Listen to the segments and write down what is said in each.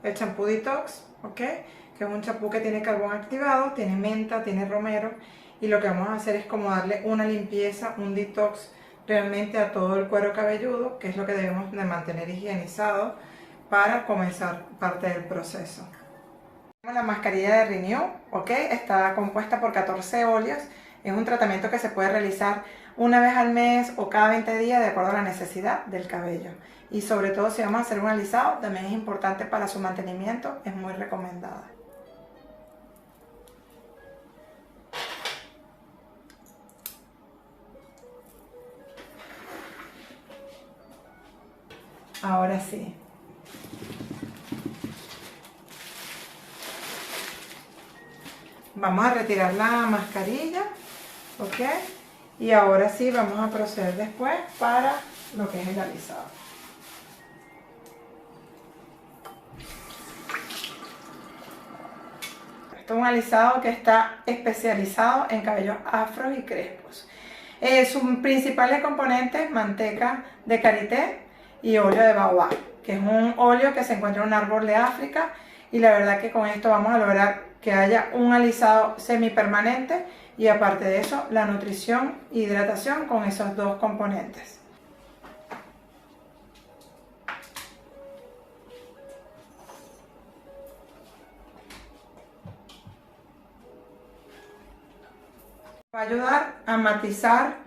el champú Detox, ¿ok? Que es un champú que tiene carbón activado, tiene menta, tiene romero, y lo que vamos a hacer es como darle una limpieza, un detox realmente a todo el cuero cabelludo, que es lo que debemos de mantener higienizado para comenzar parte del proceso. La mascarilla de Renew, ¿ok? Está compuesta por 14 óleos. Es un tratamiento que se puede realizar una vez al mes o cada 20 días de acuerdo a la necesidad del cabello. Y sobre todo si vamos a hacer un alisado, también es importante para su mantenimiento, es muy recomendada. Ahora sí. Vamos a retirar la mascarilla, ¿ok? Y ahora sí vamos a proceder después para lo que es el alisado. Esto es un alisado que está especializado en cabellos afros y crespos. Sus principales componentes: manteca de karité y óleo de baobab, que es un óleo que se encuentra en un árbol de África, y la verdad que con esto vamos a lograr que haya un alisado semipermanente y aparte de eso la nutrición e hidratación con esos dos componentes. Va a ayudar a matizar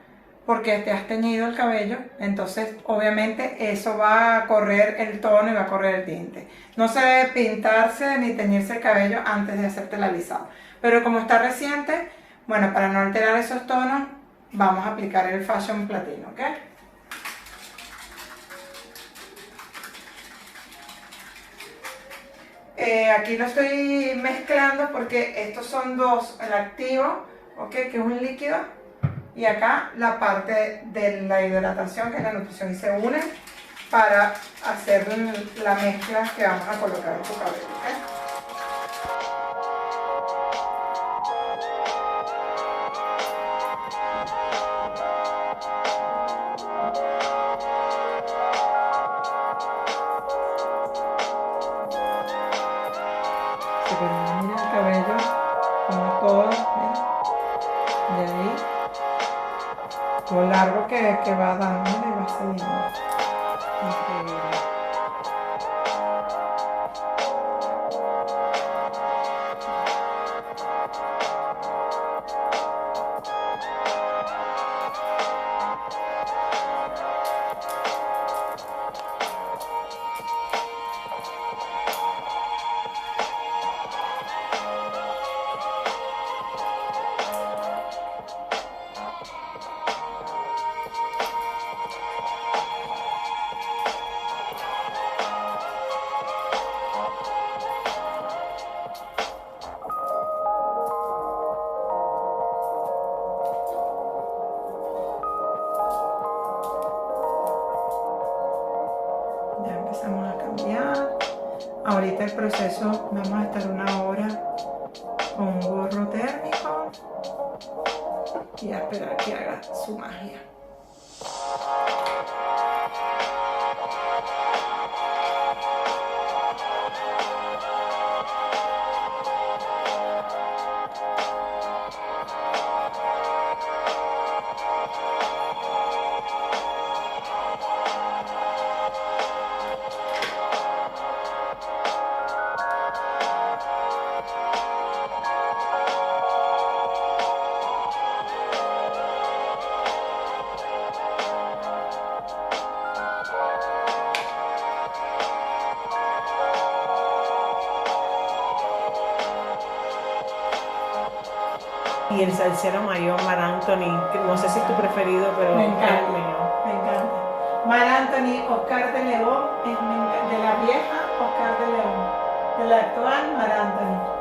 porque te has teñido el cabello, entonces obviamente eso va a correr el tono y va a correr el tinte. No se debe pintarse ni teñirse el cabello antes de hacerte el alisado, pero como está reciente, bueno, para no alterar esos tonos, vamos a aplicar el Fashion Platino, ¿ok? Aquí lo estoy mezclando porque estos son dos, el activo, ¿ok? Que es un líquido, y acá la parte de la hidratación, que es la nutrición, y se unen para hacer la mezcla que vamos a colocar en tu cabello, ¿ok? Mira el cabello como todo, mira, de ahí, lo largo que va dando y va saliendo. Increíble. Ya empezamos a cambiar. Ahorita el proceso, vamos a estar una hora con un gorro térmico y a esperar que haga su magia. Y el salsero mayor, Mar Anthony, que no sé si es tu preferido, pero Me es encanta, el mío. me encanta. Mar Anthony, Oscar de León, de la vieja Oscar de León, de la actual Mar Anthony.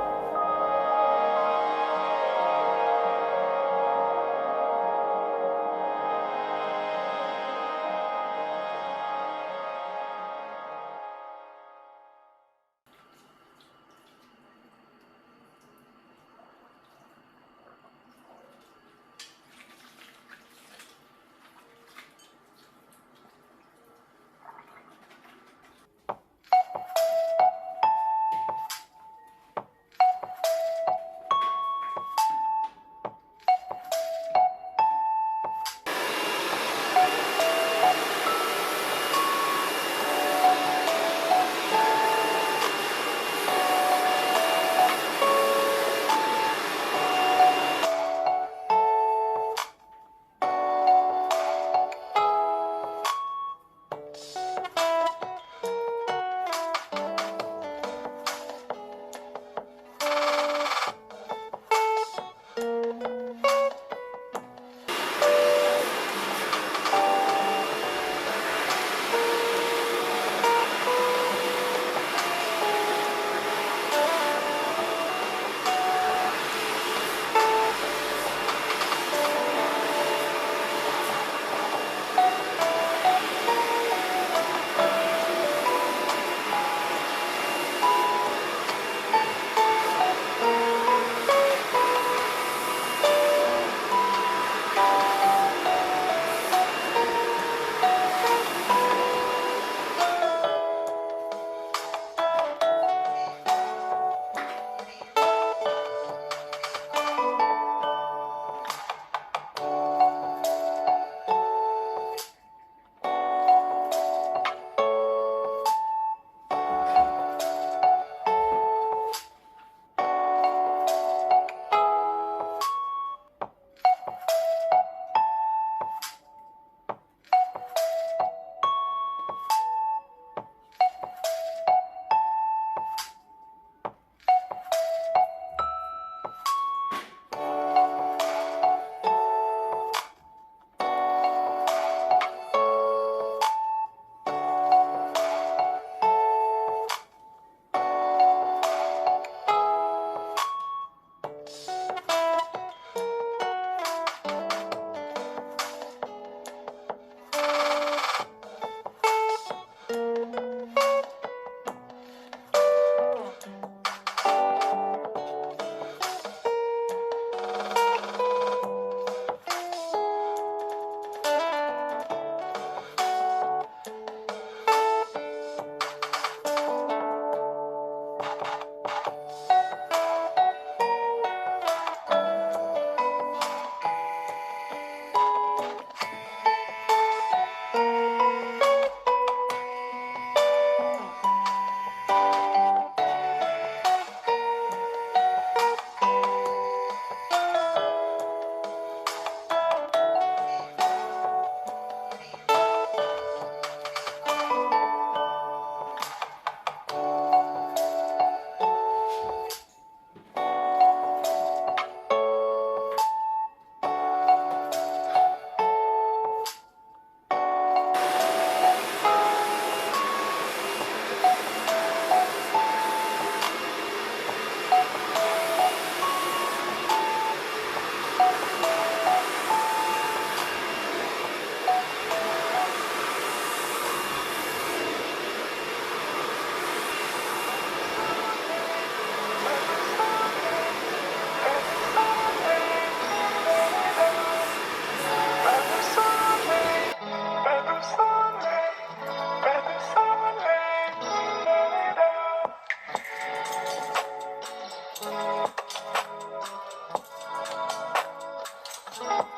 Chao.